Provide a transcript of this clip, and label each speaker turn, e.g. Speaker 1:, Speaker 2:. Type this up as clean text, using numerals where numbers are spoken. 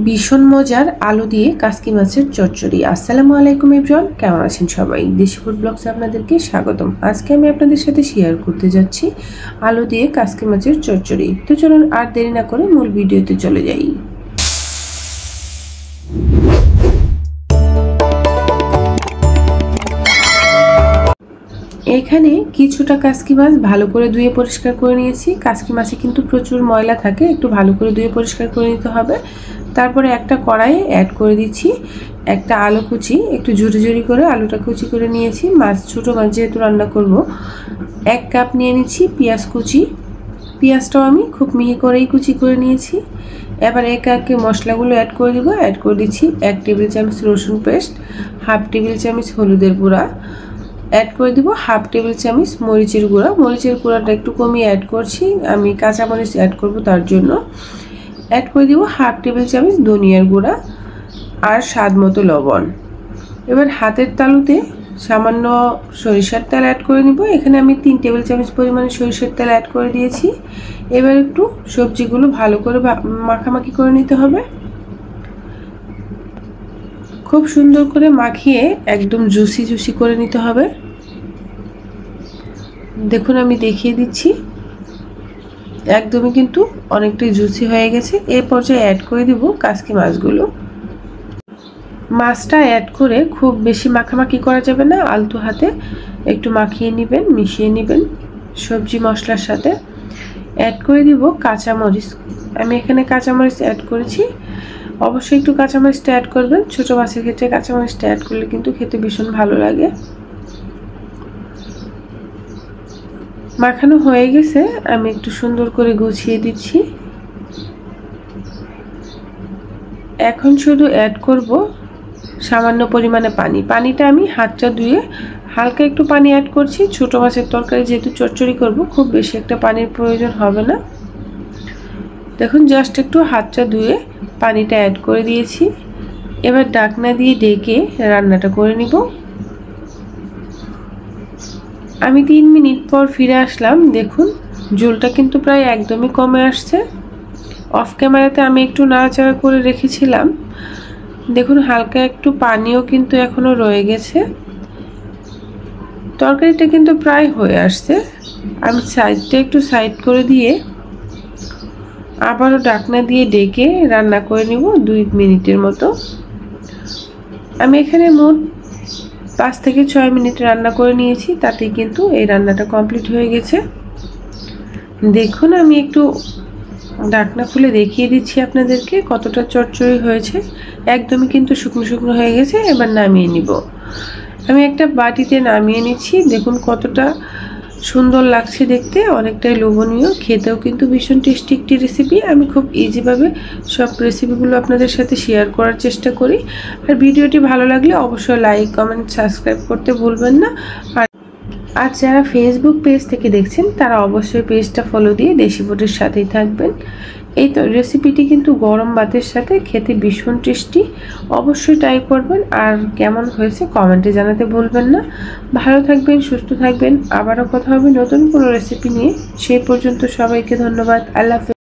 Speaker 1: ভীষণ মজার আলু দিয়ে কাসকি মাছের চচ্চড়ি। আসসালামু আলাইকুম এভরিওয়ান, কেমন আছেন সবাই? দেশি ফুড ব্লগসে আপনাদেরকে স্বাগতম। আজকে আমি আপনাদের সাথে শেয়ার করতে যাচ্ছি আলু দিয়ে কাসকি মাছের চচ্চড়ি। তো চলুন আর দেরি না করে মূল ভিডিওতে চলে যাই। এখানে কিছুটা কাসকি মাছ ভালো করে ধুয়ে পরিষ্কার করে নিয়েছি। কাসকি মাছে কিন্তু প্রচুর ময়লা থাকে, একটু ভালো করে ধুয়ে পরিষ্কার করে নিতে হবে। তারপরে একটা কড়াইয়ে অ্যাড করে দিচ্ছি একটা আলু কুচি, একটু ঝুরি ঝুরি করে আলুটা কুচি করে নিয়েছি। মাছ ছোটো মাছ যেহেতু রান্না করব, 1 কাপ নিয়ে নিচ্ছি পেঁয়াজ কুচি। পেঁয়াজটাও আমি খুব মিহি করেই কুচি করে নিয়েছি। এবার একে একে মশলাগুলো অ্যাড করে দিব। অ্যাড করে দিচ্ছি 1 টেবিল চামচ রসুন পেস্ট, 1/2 টেবিল চামচ হলুদের গুঁড়া, অ্যাড করে দিব 1/2 টেবিল চামচ মরিচের গুঁড়া। মরিচের গুঁড়াটা একটু কমিয়ে অ্যাড করছি, আমি কাঁচা মরিচ অ্যাড করব তার জন্য। অ্যাড করে দিব 1/2 টেবিল চামচ ধনিয়ার গুঁড়া আর স্বাদ মতো লবণ। এবার হাতের তালুতে সামান্য সরিষার তেল অ্যাড করে নিব। এখানে আমি 3 টেবিল চামচ পরিমাণে সরিষার তেল অ্যাড করে দিয়েছি। এবার একটু সবজিগুলো ভালো করে মাখামাখি করে নিতে হবে। খুব সুন্দর করে মাখিয়ে একদম জুসি জুসি করে নিতে হবে। দেখুন আমি দেখিয়ে দিচ্ছি, একদমই কিন্তু অনেকটাই জুসি হয়ে গেছে। এই পর্যায়ে অ্যাড করে দিব কাসকি মাছগুলো। মাছটা অ্যাড করে খুব বেশি মাখামাখি করা যাবে না, আলতো হাতে একটু মাখিয়ে নেবেন, মিশিয়ে নেবেন সবজি মশলার সাথে। অ্যাড করে দিব কাঁচামরিচ। আমি এখানে কাঁচামরিচ অ্যাড করেছি, অবশ্যই একটু কাঁচামরিচটা অ্যাড করবেন। ছোটো মাছের ক্ষেত্রে কাঁচামরিচটা অ্যাড করলে কিন্তু খেতে ভীষণ ভালো লাগে। মাখানো হয়ে গেছে, আমি একটু সুন্দর করে গুছিয়ে দিচ্ছি। এখন শুধু অ্যাড করব সামান্য পরিমাণে পানি। পানিটা আমি হাতটা ধুয়ে হালকা একটু পানি অ্যাড করছি। ছোটো মাছের তরকারি যেহেতু চচ্চড়ি করব, খুব বেশি একটা পানির প্রয়োজন হবে না। দেখুন জাস্ট একটু হাতটা ধুয়ে পানিটা অ্যাড করে দিয়েছি। এবার ঢাকনা দিয়ে ঢেকে রান্নাটা করে নিব। আমি 3 মিনিট পর ফিরে আসলাম। দেখুন ঝোলটা কিন্তু প্রায় একদমই কমে আসছে। অফ ক্যামেরাতে আমি একটু নাড়াচাড়া করে রেখেছিলাম। দেখুন হালকা একটু পানিও কিন্তু এখনো রয়ে গেছে। তরকারিটা কিন্তু প্রায় হয়ে আসছে। আমি সাইডটা একটু সাইড করে দিয়ে আবারও ঢাকনা দিয়ে ঢেকে রান্না করে নিব 2 মিনিটের মতো। আমি এখানে মোট 5 থেকে 6 মিনিট রান্না করে নিয়েছি, তাতেই কিন্তু এই রান্নাটা কমপ্লিট হয়ে গেছে। দেখুন আমি একটু ঢাকনা খুলে দেখিয়ে দিচ্ছি আপনাদেরকে কতটা চচ্চড়ি হয়েছে। একদমই কিন্তু শুকনো শুকনো হয়ে গেছে। এবার নামিয়ে নিব। আমি একটা বাটিতে নামিয়ে নিচ্ছি। দেখুন কতটা সুন্দর লাগছে দেখতে, অনেকটাই লোভনীয়, খেতেও কিন্তু ভীষণ টেস্টি একটি রেসিপি। আমি খুব ইজিভাবে সব রেসিপিগুলো আপনাদের সাথে শেয়ার করার চেষ্টা করি। আর ভিডিওটি ভালো লাগলে অবশ্যই লাইক, কমেন্ট, সাবস্ক্রাইব করতে ভুলবেন না। আর যারা ফেসবুক পেজ থেকে দেখছেন তারা অবশ্যই পেজটা ফলো দিয়ে দেশি ফুডের সাথেই থাকবেন। এই তো রেসিপিটি কিন্তু গরম ভাতের সাথে খেতে ভীষণ টেস্টি, অবশ্যই ট্রাই করবেন। আর কেমন হয়েছে কমেন্টে জানাতে ভুলবেন না। ভালো থাকবেন, সুস্থ থাকবেন। আবারও কথা হবে নতুন কোনো রেসিপি নিয়ে। সেই পর্যন্ত সবাইকে ধন্যবাদ। আল্লাহ হাফেজ।